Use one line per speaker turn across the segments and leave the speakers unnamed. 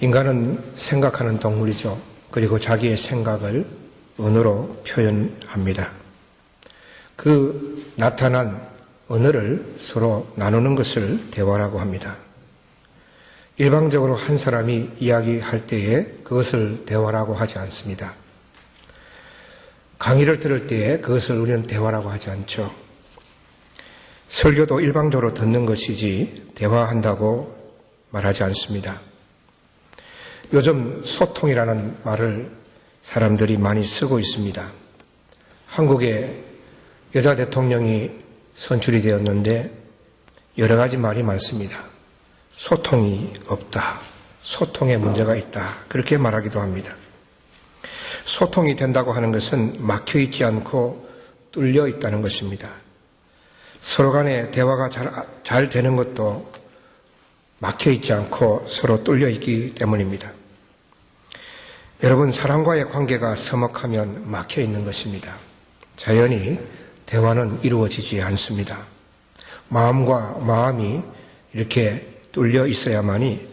인간은 생각하는 동물이죠. 그리고 자기의 생각을 언어로 표현합니다. 그 나타난 언어를 서로 나누는 것을 대화라고 합니다. 일방적으로 한 사람이 이야기할 때에 그것을 대화라고 하지 않습니다. 강의를 들을 때에 그것을 우리는 대화라고 하지 않죠. 설교도 일방적으로 듣는 것이지 대화한다고 말하지 않습니다. 요즘 소통이라는 말을 사람들이 많이 쓰고 있습니다. 한국에 여자 대통령이 선출이 되었는데 여러 가지 말이 많습니다. 소통이 없다. 소통에 문제가 있다. 그렇게 말하기도 합니다. 소통이 된다고 하는 것은 막혀 있지 않고 뚫려 있다는 것입니다. 서로 간에 대화가 잘 되는 것도 막혀 있지 않고 서로 뚫려 있기 때문입니다. 여러분, 사람과의 관계가 서먹하면 막혀 있는 것입니다. 자연히 대화는 이루어지지 않습니다. 마음과 마음이 이렇게 뚫려 있어야만이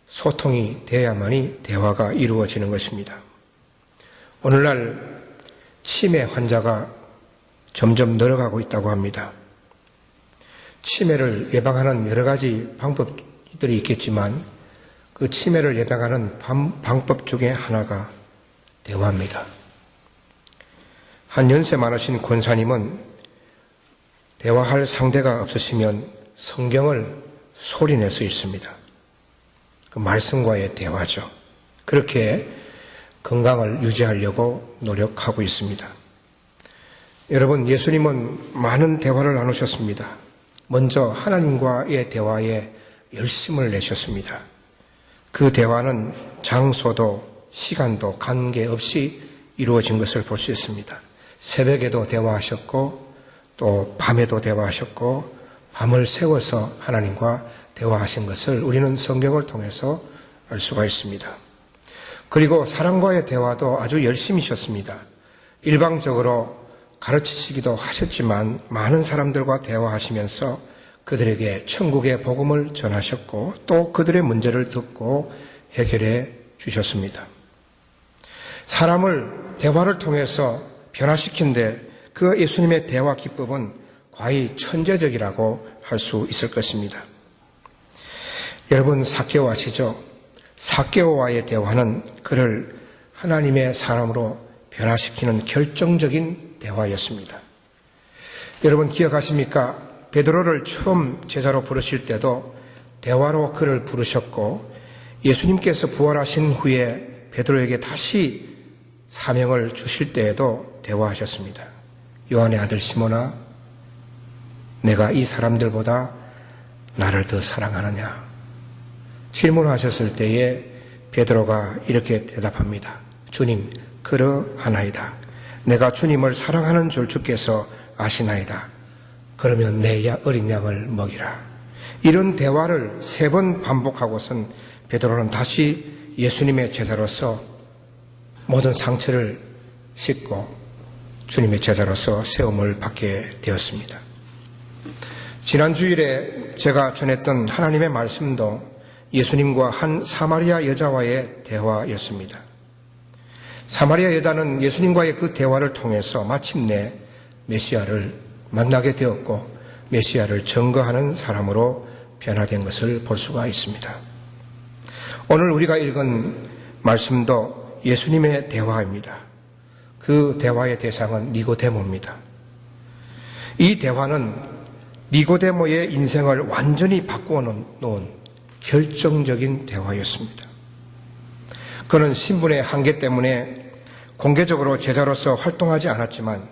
소통이 돼야만이 대화가 이루어지는 것입니다. 오늘날 치매 환자가 점점 늘어가고 있다고 합니다. 치매를 예방하는 여러 가지 방법들이 있겠지만 그 치매를 예방하는 방법 중에 하나가 대화입니다. 한 연세 많으신 권사님은 대화할 상대가 없으시면 성경을 소리내서 읽습니다. 그 말씀과의 대화죠. 그렇게 건강을 유지하려고 노력하고 있습니다. 여러분, 예수님은 많은 대화를 나누셨습니다. 먼저 하나님과의 대화에 열심을 내셨습니다. 그 대화는 장소도 시간도 관계없이 이루어진 것을 볼 수 있습니다. 새벽에도 대화하셨고 또 밤에도 대화하셨고 밤을 새워서 하나님과 대화하신 것을 우리는 성경을 통해서 알 수가 있습니다. 그리고 사람과의 대화도 아주 열심히 하셨습니다. 일방적으로 가르치시기도 하셨지만 많은 사람들과 대화하시면서 그들에게 천국의 복음을 전하셨고 또 그들의 문제를 듣고 해결해 주셨습니다. 사람을 대화를 통해서 변화시킨데 그 예수님의 대화 기법은 과히 천재적이라고 할 수 있을 것입니다. 여러분, 삭개오 아시죠? 삭개오와의 대화는 그를 하나님의 사람으로 변화시키는 결정적인 대화였습니다. 여러분 기억하십니까? 베드로를 처음 제자로 부르실 때도 대화로 그를 부르셨고 예수님께서 부활하신 후에 베드로에게 다시 사명을 주실 때에도 대화하셨습니다. 요한의 아들 시몬아, 내가 이 사람들보다 나를 더 사랑하느냐? 질문하셨을 때에 베드로가 이렇게 대답합니다. 주님, 그러하나이다. 내가 주님을 사랑하는 줄 주께서 아시나이다. 그러면 내 어린 양을 먹이라. 이런 대화를 3번 반복하고선 베드로는 다시 예수님의 제자로서 모든 상처를 씻고 주님의 제자로서 세움을 받게 되었습니다. 지난 주일에 제가 전했던 하나님의 말씀도 예수님과 한 사마리아 여자와의 대화였습니다. 사마리아 여자는 예수님과의 그 대화를 통해서 마침내 메시아를 만나게 되었고 메시아를 증거하는 사람으로 변화된 것을 볼 수가 있습니다. 오늘 우리가 읽은 말씀도 예수님의 대화입니다. 그 대화의 대상은 니고데모입니다. 이 대화는 니고데모의 인생을 완전히 바꾸어 놓은 결정적인 대화였습니다. 그는 신분의 한계 때문에 공개적으로 제자로서 활동하지 않았지만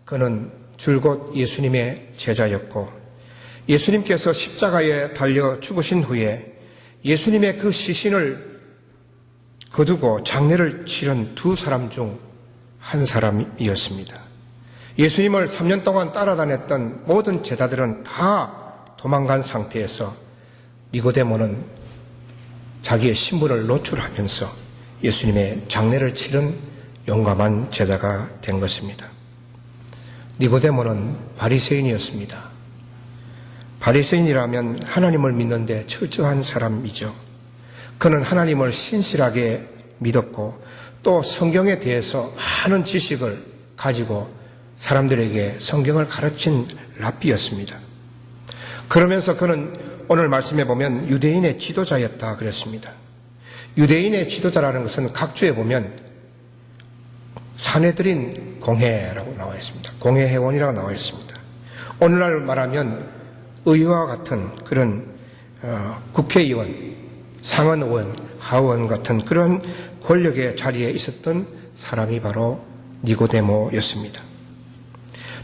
그는 줄곧 예수님의 제자였고 예수님께서 십자가에 달려 죽으신 후에 예수님의 그 시신을 거두고 장례를 치른 2사람 중 한 사람이었습니다. 예수님을 3년 동안 따라다녔던 모든 제자들은 다 도망간 상태에서 니고데모는 자기의 신분을 노출하면서 예수님의 장례를 치른 용감한 제자가 된 것입니다. 니고데모는 바리새인이었습니다. 바리새인이라면 하나님을 믿는데 철저한 사람이죠. 그는 하나님을 신실하게 믿었고 또 성경에 대해서 많은 지식을 가지고 사람들에게 성경을 가르친 랍비였습니다. 그러면서 그는 오늘 말씀에 보면 유대인의 지도자였다 그랬습니다. 유대인의 지도자라는 것은 각주에 보면 사내들인 공회라고 나와 있습니다. 공회회원이라고 나와 있습니다. 오늘날 말하면 의회와 같은 그런 국회의원, 상원의원, 하원 같은 그런 권력의 자리에 있었던 사람이 바로 니고데모였습니다.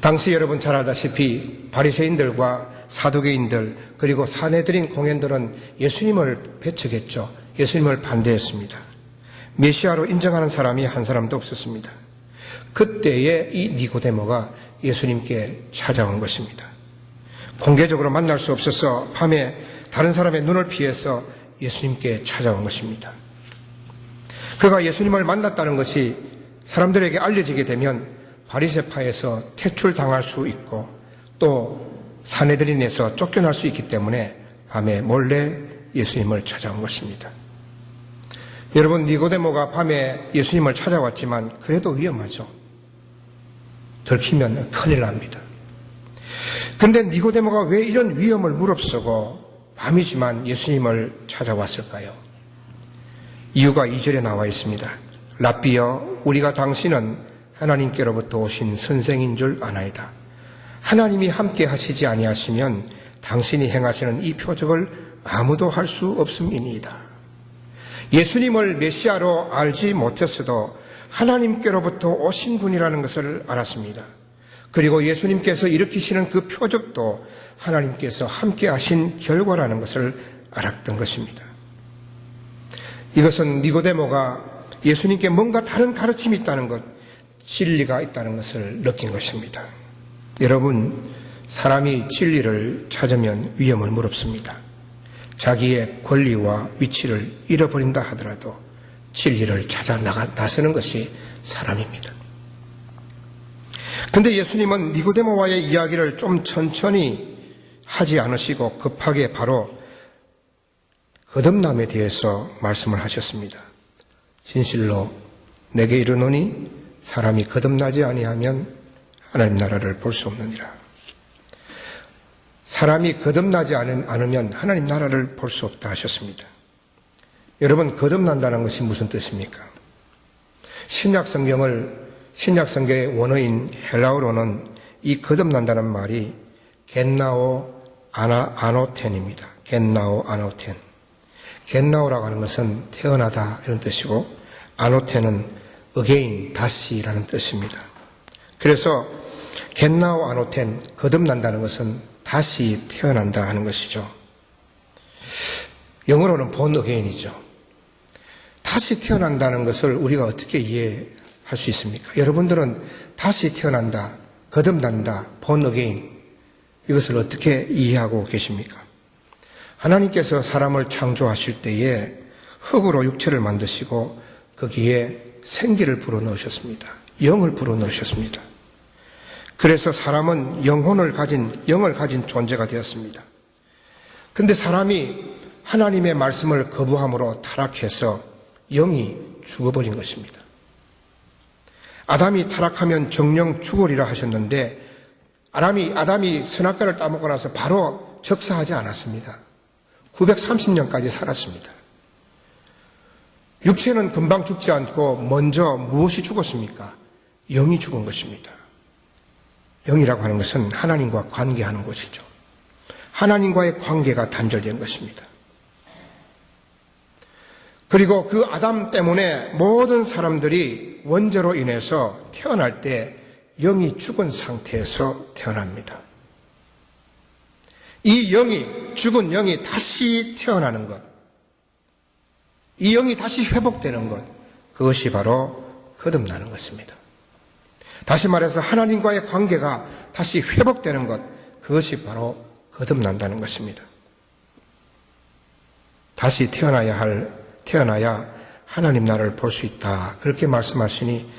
당시 여러분 잘 알다시피 바리새인들과 사두개인들 그리고 사내들인 공회들은 예수님을 배척했죠. 예수님을 반대했습니다. 메시아로 인정하는 사람이 한 사람도 없었습니다. 그때에 이 니고데모가 예수님께 찾아온 것입니다. 공개적으로 만날 수 없어서 밤에 다른 사람의 눈을 피해서 예수님께 찾아온 것입니다. 그가 예수님을 만났다는 것이 사람들에게 알려지게 되면 바리새파에서 퇴출당할 수 있고 또 사내들인에서 쫓겨날 수 있기 때문에 밤에 몰래 예수님을 찾아온 것입니다. 여러분, 니고데모가 밤에 예수님을 찾아왔지만 그래도 위험하죠. 들키면 큰일 납니다. 그런데 니고데모가 왜 이런 위험을 무릅쓰고 밤이지만 예수님을 찾아왔을까요? 이유가 2절에 나와 있습니다. 랍비여, 우리가 당신은 하나님께로부터 오신 선생인 줄 아나이다. 하나님이 함께 하시지 아니하시면 당신이 행하시는 이 표적을 아무도 할 수 없음이니이다. 예수님을 메시아로 알지 못했어도 하나님께로부터 오신 분이라는 것을 알았습니다. 그리고 예수님께서 일으키시는 그 표적도 하나님께서 함께 하신 결과라는 것을 알았던 것입니다. 이것은 니고데모가 예수님께 뭔가 다른 가르침이 있다는 것, 진리가 있다는 것을 느낀 것입니다. 여러분, 사람이 진리를 찾으면 위험을 무릅습니다. 자기의 권리와 위치를 잃어버린다 하더라도 진리를 찾아 나서는 것이 사람입니다. 그런데 예수님은 니고데모와의 이야기를 좀 천천히 하지 않으시고 급하게 바로 거듭남에 대해서 말씀을 하셨습니다. 진실로 내게 이르노니 사람이 거듭나지 아니하면 하나님 나라를 볼 수 없느니라. 사람이 거듭나지 않으면 하나님 나라를 볼 수 없다 하셨습니다. 여러분, 거듭난다는 것이 무슨 뜻입니까? 신약 성경의 원어인 헬라어로는 이 거듭난다는 말이 겟나오 아노텐입니다. 겟나오 아노텐. 겟나오라고 하는 것은 태어나다 이런 뜻이고 아노텐은 again, 다시라는 뜻입니다. 그래서 겟나오 아노텐, 거듭난다는 것은 다시 태어난다 하는 것이죠. 영어로는 born again이죠. 다시 태어난다는 것을 우리가 어떻게 이해할 수 있습니까? 여러분들은 다시 태어난다, 거듭난다, born again 이것을 어떻게 이해하고 계십니까? 하나님께서 사람을 창조하실 때에 흙으로 육체를 만드시고 거기에 생기를 불어넣으셨습니다. 영을 불어넣으셨습니다. 그래서 사람은 영을 가진 존재가 되었습니다. 그런데 사람이 하나님의 말씀을 거부함으로 타락해서 영이 죽어버린 것입니다. 아담이 타락하면 정령 죽으리라 하셨는데 아담이 선악과를 따먹고 나서 바로 적사하지 않았습니다. 930년까지 살았습니다. 육체는 금방 죽지 않고 먼저 무엇이 죽었습니까? 영이 죽은 것입니다. 영이라고 하는 것은 하나님과 관계하는 것이죠. 하나님과의 관계가 단절된 것입니다. 그리고 그 아담 때문에 모든 사람들이 원죄로 인해서 태어날 때 영이 죽은 상태에서 태어납니다. 이 죽은 영이 다시 태어나는 것, 이 영이 다시 회복되는 것, 그것이 바로 거듭나는 것입니다. 다시 말해서 하나님과의 관계가 다시 회복되는 것, 그것이 바로 거듭난다는 것입니다. 다시 태어나야 하나님 나라를 볼 수 있다. 그렇게 말씀하시니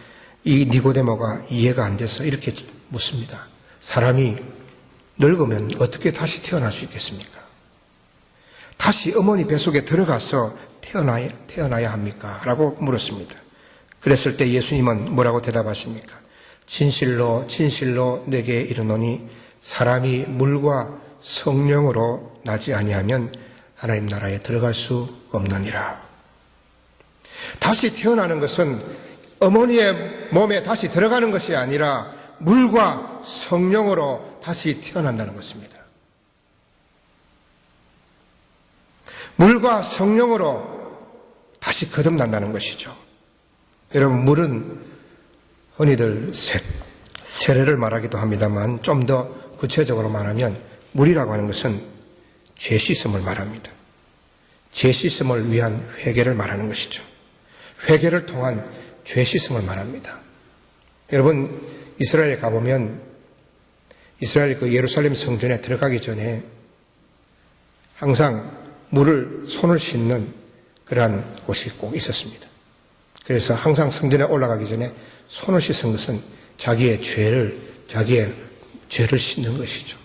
이 니고데모가 이해가 안 돼서 이렇게 묻습니다. 사람이 늙으면 어떻게 다시 태어날 수 있겠습니까? 다시 어머니 뱃속에 들어가서 태어나야 합니까? 라고 물었습니다. 그랬을 때 예수님은 뭐라고 대답하십니까? 진실로 진실로 내게 이르노니 사람이 물과 성령으로 나지 아니하면 하나님 나라에 들어갈 수 없느니라. 다시 태어나는 것은 어머니의 몸에 다시 들어가는 것이 아니라 물과 성령으로 다시 태어난다는 것입니다. 물과 성령으로 다시 거듭난다는 것이죠. 여러분, 물은 흔히들 세례를 말하기도 합니다만 좀 더 구체적으로 말하면 물이라고 하는 것은 죄 씻음을 말합니다. 죄 씻음을 위한 회개를 말하는 것이죠. 회개를 통한 죄 씻음을 말합니다. 여러분, 이스라엘에 가보면 이스라엘 그 예루살렘 성전에 들어가기 전에 항상 손을 씻는 그러한 곳이 꼭 있었습니다. 그래서 항상 성전에 올라가기 전에 손을 씻은 것은 자기의 죄를 씻는 것이죠.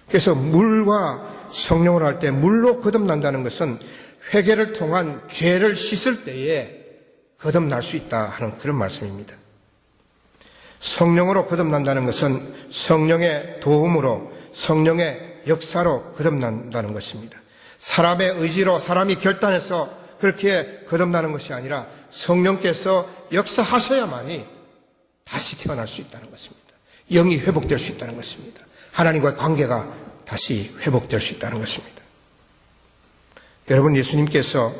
그래서 물과 성령을 할 때 물로 거듭난다는 것은 회개를 통한 죄를 씻을 때에 거듭날 수 있다 하는 그런 말씀입니다. 성령으로 거듭난다는 것은 성령의 도움으로 성령의 역사로 거듭난다는 것입니다. 사람의 의지로 사람이 결단해서 그렇게 거듭나는 것이 아니라 성령께서 역사하셔야만이 다시 태어날 수 있다는 것입니다. 영이 회복될 수 있다는 것입니다. 하나님과의 관계가 다시 회복될 수 있다는 것입니다. 여러분, 예수님께서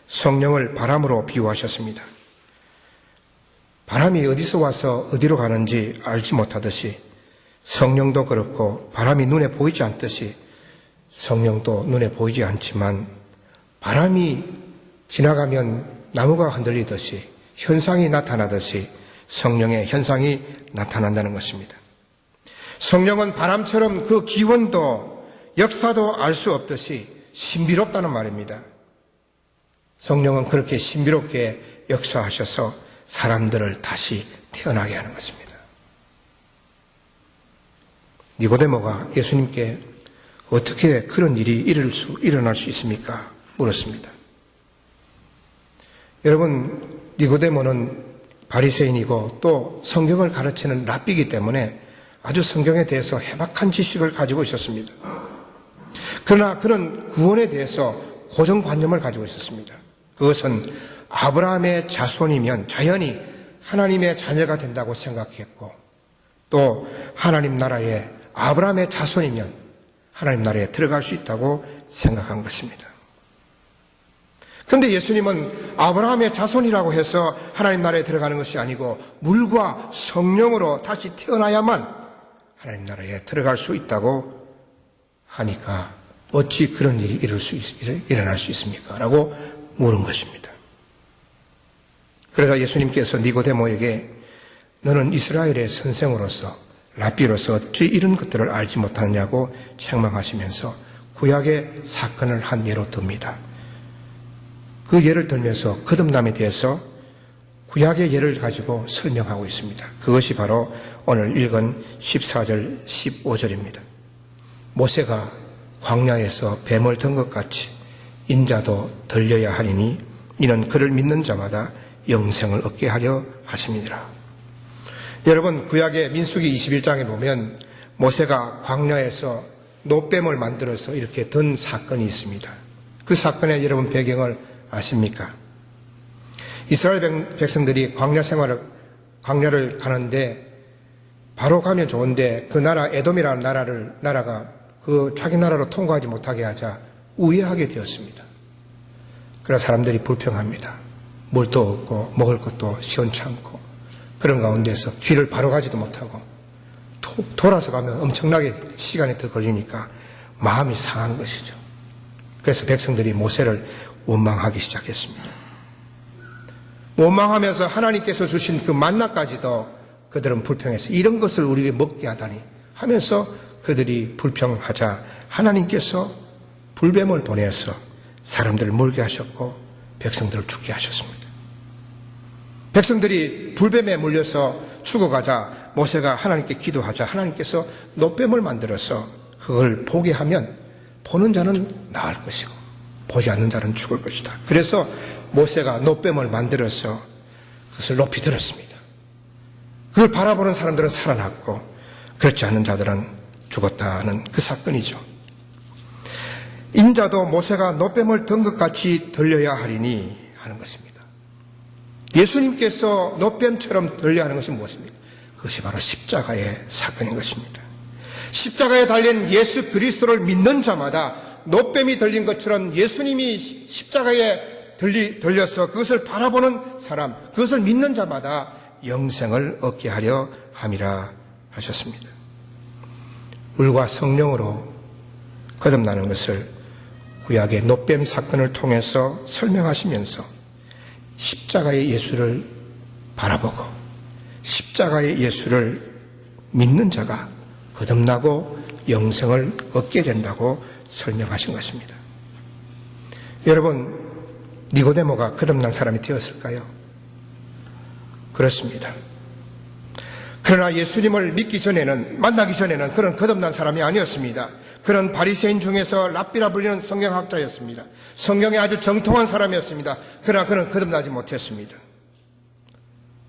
성령을 바람으로 비유하셨습니다. 바람이 어디서 와서 어디로 가는지 알지 못하듯이 성령도 그렇고 바람이 눈에 보이지 않듯이 성령도 눈에 보이지 않지만 바람이 지나가면 나무가 흔들리듯이 현상이 나타나듯이 성령의 현상이 나타난다는 것입니다. 성령은 바람처럼 그 기원도 역사도 알 수 없듯이 신비롭다는 말입니다. 성령은 그렇게 신비롭게 역사하셔서 사람들을 다시 태어나게 하는 것입니다. 니고데모가 예수님께 어떻게 그런 일이 일어날 수 있습니까? 물었습니다. 여러분, 니고데모는 바리새인이고 또 성경을 가르치는 랍비이기 때문에 아주 성경에 대해서 해박한 지식을 가지고 있었습니다. 그러나 그런 구원에 대해서 고정관념을 가지고 있었습니다. 그것은 아브라함의 자손이면 자연히 하나님의 자녀가 된다고 생각했고 또 하나님 나라에 아브라함의 자손이면 하나님 나라에 들어갈 수 있다고 생각한 것입니다. 그런데 예수님은 아브라함의 자손이라고 해서 하나님 나라에 들어가는 것이 아니고 물과 성령으로 다시 태어나야만 하나님 나라에 들어갈 수 있다고 하니까 어찌 그런 일이 일어날 수 있습니까? 라고 물은 것입니다. 그래서 예수님께서 니고데모에게 너는 이스라엘의 선생으로서 랍비로서 어찌 이런 것들을 알지 못하느냐고 책망하시면서 구약의 사건을 한 예로 듭니다. 그 예를 들면서 거듭남에 대해서 구약의 예를 가지고 설명하고 있습니다. 그것이 바로 오늘 읽은 14절, 15절입니다. 모세가 광야에서 뱀을 든 것 같이 인자도 들려야 하리니 이는 그를 믿는 자마다 영생을 얻게 하려 하심이니라. 여러분, 구약의 민수기 21장에 보면 모세가 광야에서 노뱀을 만들어서 이렇게 든 사건이 있습니다. 그 사건의 여러분 배경을 아십니까? 이스라엘 백성들이 광야를 가는데 바로 가면 좋은데 그 나라 에돔이라는 나라가 그 자기 나라로 통과하지 못하게 하자 우회하게 되었습니다. 그래서 사람들이 불평합니다. 물도 없고 먹을 것도 시원찮고 그런 가운데서 길을 바로 가지도 못하고 돌아서 가면 엄청나게 시간이 더 걸리니까 마음이 상한 것이죠. 그래서 백성들이 모세를 원망하기 시작했습니다. 원망하면서 하나님께서 주신 그 만나까지도 그들은 불평해서 이런 것을 우리에게 먹게 하다니 하면서 그들이 불평하자 하나님께서 불뱀을 보내서 사람들을 물게 하셨고 백성들을 죽게 하셨습니다. 백성들이 불뱀에 물려서 죽어가자 모세가 하나님께 기도하자 하나님께서 노뱀을 만들어서 그걸 보게 하면 보는 자는 나을 것이고 보지 않는 자는 죽을 것이다. 그래서 모세가 놋뱀을 만들어서 그것을 높이 들었습니다. 그걸 바라보는 사람들은 살아났고 그렇지 않은 자들은 죽었다는 그 사건이죠. 인자도 모세가 놋뱀을 든 것 같이 들려야 하리니 하는 것입니다. 예수님께서 놋뱀처럼 들려야 하는 것이 무엇입니까? 그것이 바로 십자가의 사건인 것입니다. 십자가에 달린 예수 그리스도를 믿는 자마다 놋뱀이 들린 것처럼 예수님이 십자가에 들려서 그것을 바라보는 사람, 그것을 믿는 자마다 영생을 얻게 하려 함이라 하셨습니다. 물과 성령으로 거듭나는 것을 구약의 놋뱀 사건을 통해서 설명하시면서 십자가의 예수를 바라보고 십자가의 예수를 믿는 자가 거듭나고 영생을 얻게 된다고 설명하신 것입니다. 여러분, 니고데모가 거듭난 사람이 되었을까요? 그렇습니다. 그러나 예수님을 만나기 전에는 그런 거듭난 사람이 아니었습니다. 그런 바리새인 중에서 랍비라 불리는 성경학자였습니다. 성경에 아주 정통한 사람이었습니다. 그러나 그는 거듭나지 못했습니다.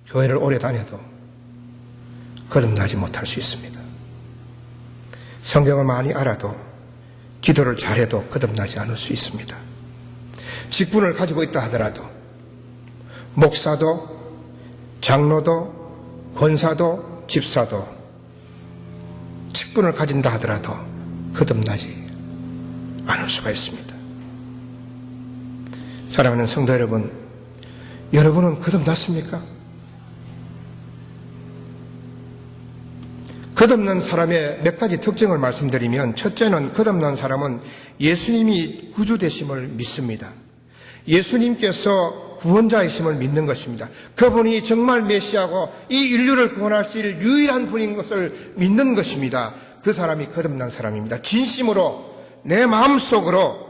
교회를 오래 다녀도 거듭나지 못할 수 있습니다. 성경을 많이 알아도 기도를 잘해도 거듭나지 않을 수 있습니다. 직분을 가지고 있다 하더라도 목사도 장로도 권사도 집사도 직분을 가진다 하더라도 거듭나지 않을 수가 있습니다. 사랑하는 성도 여러분, 여러분은 거듭났습니까? 거듭난 사람의 몇 가지 특징을 말씀드리면, 첫째는 거듭난 사람은 예수님이 구주 되심을 믿습니다. 예수님께서 구원자이심을 믿는 것입니다. 그분이 정말 메시아고 이 인류를 구원하실 유일한 분인 것을 믿는 것입니다. 그 사람이 거듭난 사람입니다. 진심으로 내 마음속으로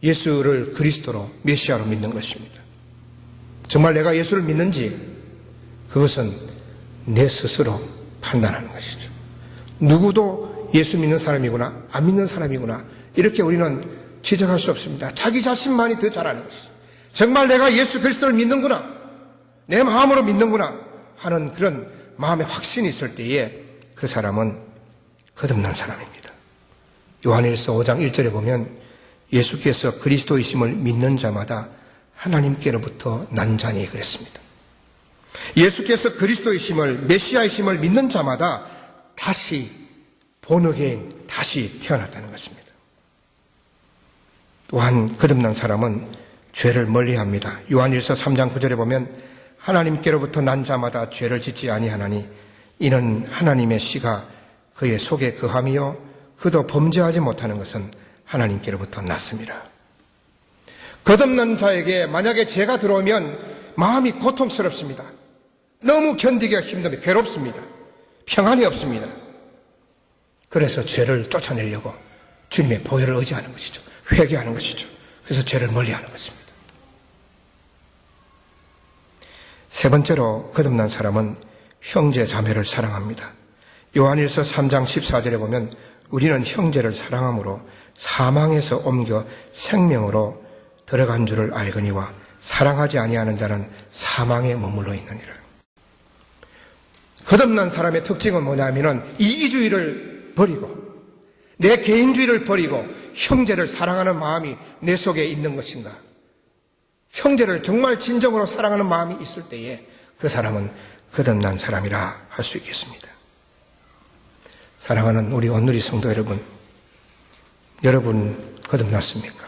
예수를 그리스도로 메시아로 믿는 것입니다. 정말 내가 예수를 믿는지 그것은 내 스스로 판단하는 것이죠. 누구도 예수 믿는 사람이구나, 안 믿는 사람이구나, 이렇게 우리는 지적할 수 없습니다. 자기 자신만이 더 잘 아는 것이죠. 정말 내가 예수 그리스도를 믿는구나, 내 마음으로 믿는구나 하는 그런 마음의 확신이 있을 때에 그 사람은 거듭난 사람입니다. 요한일서 5장 1절에 보면 예수께서 그리스도이심을 믿는 자마다 하나님께로부터 난 자니 그랬습니다. 예수께서 그리스도이심을, 메시아이심을 믿는 자마다 다시 본어게인, 다시 태어났다는 것입니다. 또한 거듭난 사람은 죄를 멀리합니다. 요한일서 3장 9절에 보면 하나님께로부터 난 자마다 죄를 짓지 아니하나니 이는 하나님의 씨가 그의 속에 거함이요 그도 범죄하지 못하는 것은 하나님께로부터 났습니다. 거듭난 자에게 만약에 죄가 들어오면 마음이 고통스럽습니다. 너무 견디기가 힘듭니다. 괴롭습니다. 평안이 없습니다. 그래서 죄를 쫓아내려고 주님의 보혈을 의지하는 것이죠. 회개하는 것이죠. 그래서 죄를 멀리하는 것입니다. 세 번째로 거듭난 사람은 형제 자매를 사랑합니다. 요한일서 3장 14절에 보면 우리는 형제를 사랑함으로 사망에서 옮겨 생명으로 들어간 줄을 알거니와 사랑하지 아니하는 자는 사망에 머물러 있느니라. 거듭난 사람의 특징은 뭐냐면은 이기주의를 버리고 내 개인주의를 버리고 형제를 사랑하는 마음이 내 속에 있는 것인가? 형제를 정말 진정으로 사랑하는 마음이 있을 때에 그 사람은 거듭난 사람이라 할 수 있겠습니다. 사랑하는 우리 온누리 성도 여러분, 여러분 거듭났습니까?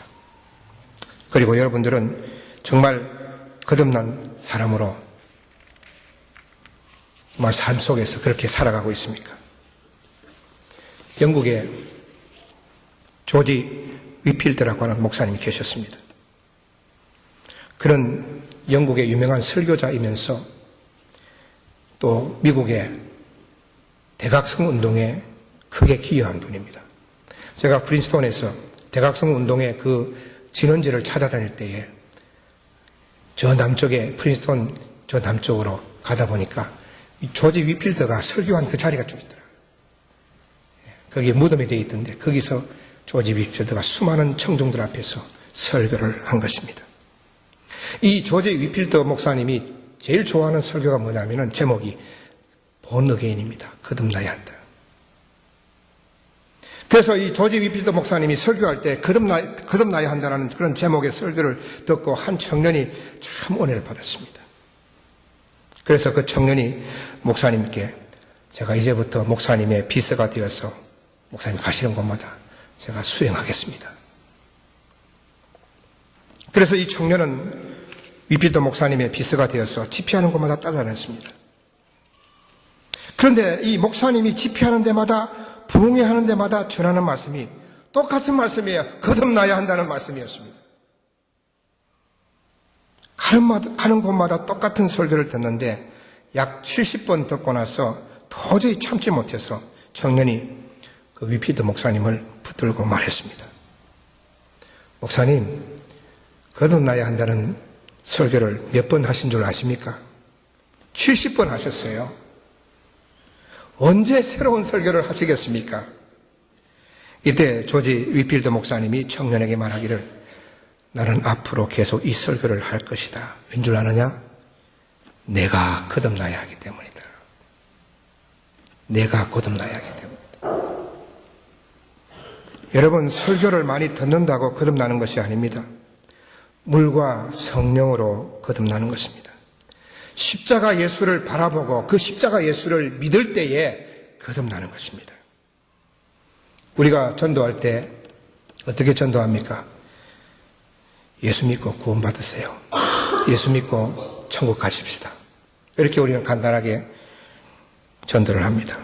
그리고 여러분들은 정말 거듭난 사람으로 정말 삶 속에서 그렇게 살아가고 있습니까? 영국에 조지 위필드라고 하는 목사님이 계셨습니다. 그는 영국의 유명한 설교자이면서 또 미국의 대각성 운동에 크게 기여한 분입니다. 제가 프린스톤에서 대각성 운동의 그 진원지를 찾아다닐 때에 저 남쪽에 프린스톤 저 남쪽으로 가다 보니까 조지 위필드가 설교한 그 자리가 좀 있더라고요. 거기에 무덤이 되어 있던데 거기서 조지 위필드가 수많은 청중들 앞에서 설교를 한 것입니다. 이 조지 위필드 목사님이 제일 좋아하는 설교가 뭐냐면은 제목이 본 어게인입니다. 거듭나야 한다. 그래서 이 조지 위필드 목사님이 설교할 때 거듭나야 한다는 그런 제목의 설교를 듣고 한 청년이 참 은혜를 받았습니다. 그래서 그 청년이 목사님께 제가 이제부터 목사님의 비서가 되어서 목사님 가시는 곳마다 제가 수행하겠습니다. 그래서 이 청년은 위필드 목사님의 비서가 되어서 집회하는 곳마다 따라다녔습니다. 그런데 이 목사님이 집회하는 데마다 부흥회하는 데마다 전하는 말씀이 똑같은 말씀이에요. 거듭나야 한다는 말씀이었습니다. 가는 곳마다 똑같은 설교를 듣는데 약 70번 듣고 나서 도저히 참지 못해서 청년이 그 위필드 목사님을 붙들고 말했습니다. 목사님, 거듭나야 한다는 설교를 몇 번 하신 줄 아십니까? 70번 하셨어요. 언제 새로운 설교를 하시겠습니까? 이때 조지 위필드 목사님이 청년에게 말하기를 나는 앞으로 계속 이 설교를 할 것이다. 왠 줄 아느냐? 내가 거듭나야 하기 때문이다. 내가 거듭나야 하기 때문이다. 여러분, 설교를 많이 듣는다고 거듭나는 것이 아닙니다. 물과 성령으로 거듭나는 것입니다. 십자가 예수를 바라보고 그 십자가 예수를 믿을 때에 거듭나는 것입니다. 우리가 전도할 때 어떻게 전도합니까? 예수 믿고 구원받으세요. 예수 믿고 천국 가십시다. 이렇게 우리는 간단하게 전도를 합니다.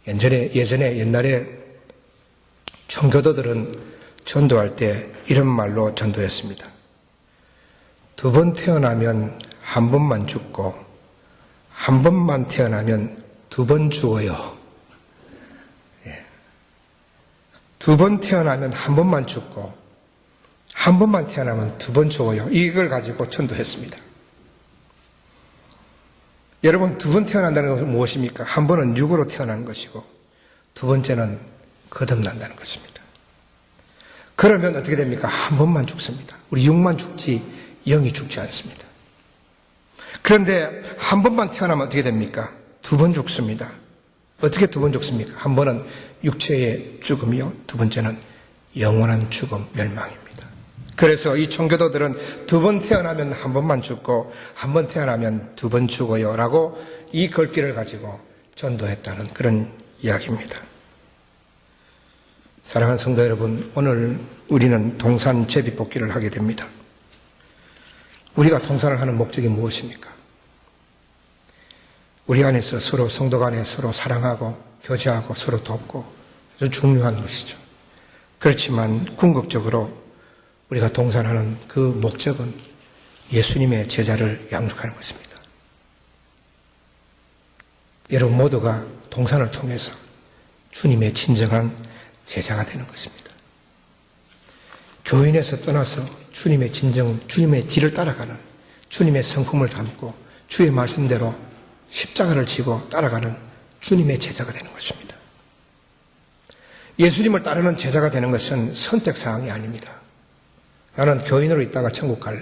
옛날에 청교도들은 전도할 때 이런 말로 전도했습니다. 2번 태어나면 한 번만 죽고 한 번만 태어나면 2번 죽어요. 2번 태어나면 한 번만 죽고 한 번만 태어나면 2번 죽어요. 이걸 가지고 전도했습니다. 여러분, 2번 태어난다는 것은 무엇입니까? 한 번은 육으로 태어나는 것이고 두 번째는 거듭난다는 것입니다. 그러면 어떻게 됩니까? 한 번만 죽습니다. 우리 육만 죽지 영이 죽지 않습니다. 그런데 한 번만 태어나면 어떻게 됩니까? 2번 죽습니다. 어떻게 2번 죽습니까? 한 번은 육체의 죽음이요, 두 번째는 영원한 죽음, 멸망입니다. 그래서 이 청교도들은 2번 태어나면 한 번만 죽고 한 번 태어나면 2번 죽어요 라고 이 글귀를 가지고 전도했다는 그런 이야기입니다. 사랑하는 성도 여러분, 오늘 우리는 동산 제비뽑기를 하게 됩니다. 우리가 동산을 하는 목적이 무엇입니까? 우리 안에서 서로, 성도 간에 서로 사랑하고 교제하고 서로 돕고 아주 중요한 것이죠. 그렇지만 궁극적으로 우리가 동산하는 그 목적은 예수님의 제자를 양육하는 것입니다. 여러분 모두가 동산을 통해서 주님의 진정한 제자가 되는 것입니다. 교인에서 떠나서 주님의 길을 따라가는, 주님의 성품을 담고 주의 말씀대로 십자가를 지고 따라가는 주님의 제자가 되는 것입니다. 예수님을 따르는 제자가 되는 것은 선택사항이 아닙니다. 나는 교인으로 있다가 천국 갈래.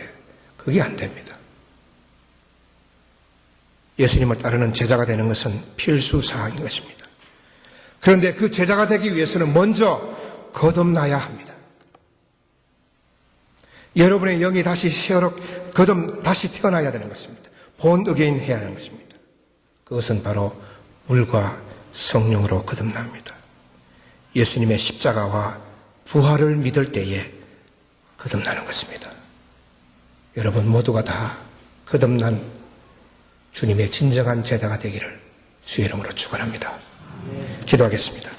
그게 안 됩니다. 예수님을 따르는 제자가 되는 것은 필수사항인 것입니다. 그런데 그 제자가 되기 위해서는 먼저 거듭나야 합니다. 여러분의 영이 다시 다시 태어나야 되는 것입니다. 본 어게인 해야 하는 것입니다. 그것은 바로 물과 성령으로 거듭납니다. 예수님의 십자가와 부활을 믿을 때에 거듭나는 것입니다. 여러분 모두가 다 거듭난 주님의 진정한 제자가 되기를 주의 이름으로 축원합니다. 기도하겠습니다.